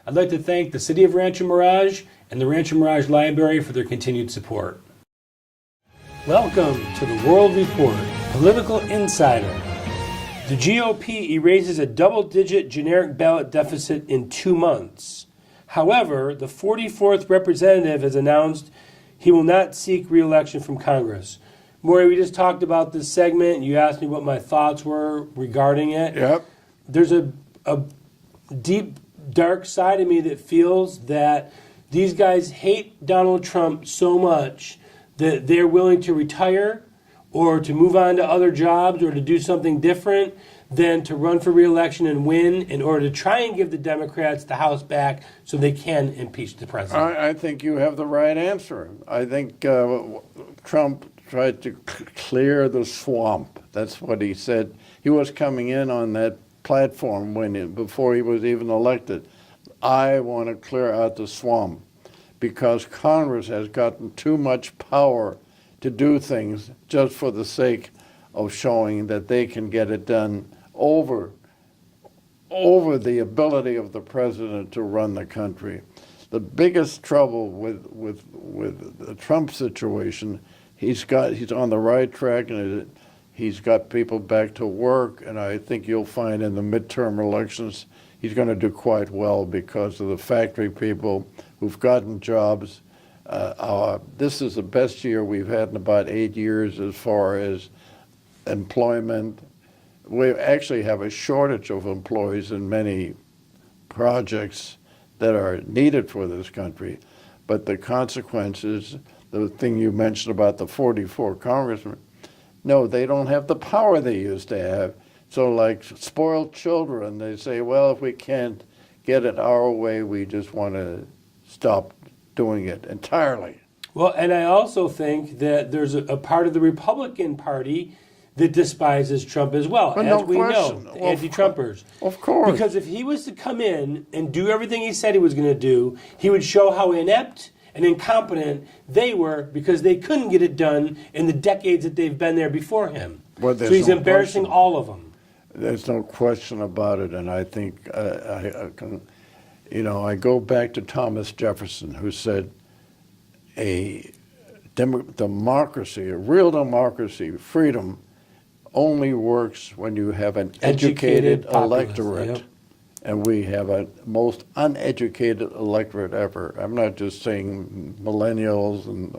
I'd like to thank the City of Rancho Mirage and the Rancho Mirage Library for their continued support. Welcome to the World Report, Political Insider. The GOP erases a double-digit generic ballot deficit in 2 months. However, the 44th representative has announced he will not seek re-election from Congress. Maury, we just talked about this segment. You asked me what my thoughts were regarding it. Yep. There's a deep, dark side of me that feels that these guys hate Donald Trump so much that they're willing to retire or to move on to other jobs or to do something different than to run for re-election and win in order to try and give the Democrats the House back so they can impeach the president. I think you have the right answer. I think Trump tried to clear the swamp. That's what he said. He was coming in on that platform before he was even elected. I want to clear out the swamp because Congress has gotten too much power to do things just for the sake of showing that they can get it done over the ability of the president to run the country. The biggest trouble with the Trump situation, he's on the right track and he's got people back to work, and I think you'll find in the midterm elections he's going to do quite well because of the factory people who've gotten jobs. This is the best year we've had in about 8 years as far as employment. We actually have a shortage of employees in many projects that are needed for this country. But the consequences, the thing you mentioned about the 44 congressmen, no, they don't have the power they used to have. So like spoiled children, they say, well, if we can't get it our way, we just want to stop doing it entirely. Well, and I also think that there's a part of the Republican Party that despises Trump as well, but as no we question. know, the anti-Trumpers. Of course. Because if he was to come in and do everything he said he was going to do, he would show how inept and incompetent they were because they couldn't get it done in the decades that they've been there before him. Well, so he's embarrassing all of them. There's no question about it, and I think, I go back to Thomas Jefferson, who said a democracy, a real democracy, freedom, only works when you have an educated electorate. Yep. And we have a most uneducated electorate ever. I'm not just saying millennials and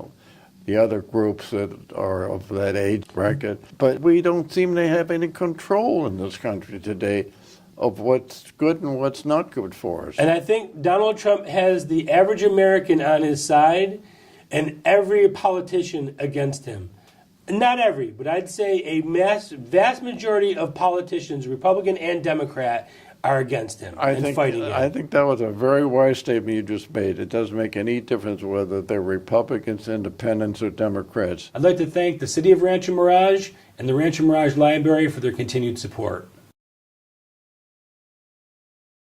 the other groups that are of that age bracket, but we don't seem to have any control in this country today of what's good and what's not good for us. And I think Donald Trump has the average American on his side and every politician against him. Not every, but I'd say a vast majority of politicians, Republican and Democrat, are against him fighting him. I think that was a very wise statement you just made. It doesn't make any difference whether they're Republicans, Independents, or Democrats. I'd like to thank the City of Rancho Mirage and the Rancho Mirage Library for their continued support.